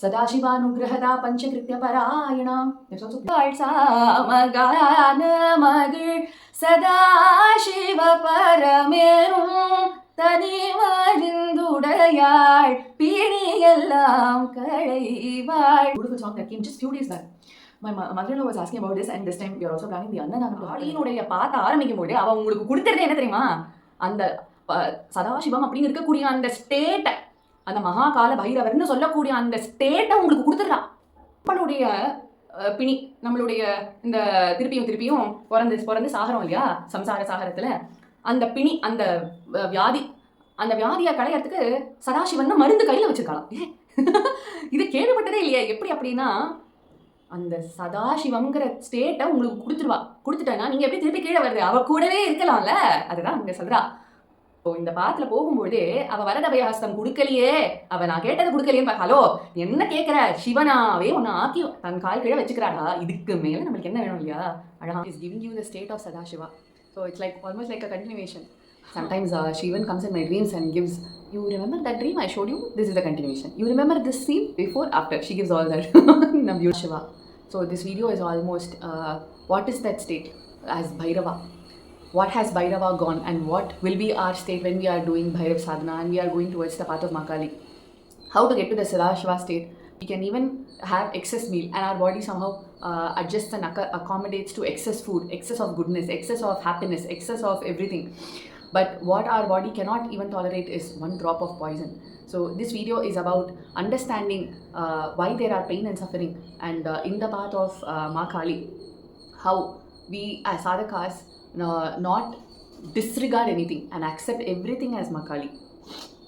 सदाशिवानुग्रहदा पञ्चकृत्यपरायणाम् सामगानमगिळ் Sadashiv परमेनुம் தனிமறிந்துடையாள் பிணியெல்லாம் களைவாள். Beautiful song that came just few days back. My mother-in-law was asking about this, and this time we are also planning the அன்னதானம். ஆடியினுடைய பாட்ட ஆரம்பிக்கும் போது அவ உங்களுக்கு கொடுத்துறதே என்ன தெரியுமா? அந்த சதாசிவம் அப்படின்னு இருக்கக்கூடிய அந்த ஸ்டேட்டை, அந்த மகாகால பைரவர்னு சொல்லக்கூடிய அந்த ஸ்டேட்டை உங்களுக்கு கொடுத்துடலாம். நம்மளுடைய பிணி, நம்மளுடைய இந்த திருப்பியும் பிறந்து சாகரம் இல்லையா சம்சார சாகரத்தில், அந்த பிணி, அந்த வியாதி, அந்த வியாதியை களையறதுக்கு சதாசிவன் மருந்து கையில் வச்சிருக்கலாம். இது கேள்விப்பட்டதே இல்லையா? எப்படி அப்படின்னா, அந்த சதாசிவங்கிற ஸ்டேட்டை உங்களுக்கு கொடுத்துட்டேன்னா நீங்கள் எப்படி திருப்பி கீழே வருது? அவ கூடவே இருக்கலாம்ல. அதுதான் அங்கே சொல்றா. இப்போ இந்த பாட்டில் போகும்போதே அவள் வரதபயஹஸ்தம் கொடுக்கலையே, அவள் நான் கேட்டதை கொடுக்கலையேன்னு ஹலோ என்ன கேட்குற, சிவனாவே ஒன்று ஆக்கி தன் கால் கீழே வச்சுக்கிறாடா. இதுக்கு மேலே நம்மளுக்கு என்ன வேணும் இல்லையா? அழகா is giving you the state of Sadashiva. So it's like almost like a continuation. Sometimes she even comes in my dreams and gives, you remember that dream I showed you? This is the continuation. You remember this scene before, after? She gives all that. Shiva. So this video is almost, what is that state as Bhairava? What has Bhairava gone and what will be our state when we are doing Bhairav sadhana and we are going towards the path of Makali? How to get to the Sadashiva state? We can even have excess meal and our body somehow adjusts and accommodates to excess food, excess of goodness, excess of happiness, excess of everything. But what our body cannot even tolerate is one drop of poison. So this video is about understanding why there are pain and suffering, and in the path of Ma Kali, how we as sadhakas not disregard anything and accept everything as Ma Kali.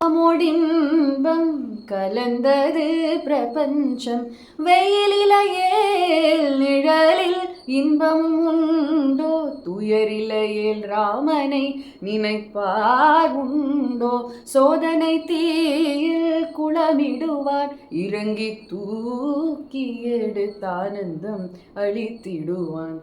அமுடின்பம் கலந்தது பிரபஞ்சம், வெயிலிலையேல் நிழலில் இன்பம் உண்டோ, துயரிலையேல் ராமனை நினைப்பார் உண்டோ, சோதனை தீயில் குளமிடுவார் இறங்கி தூக்கி எடுத்தானந்தம் அளித்திடுவான்.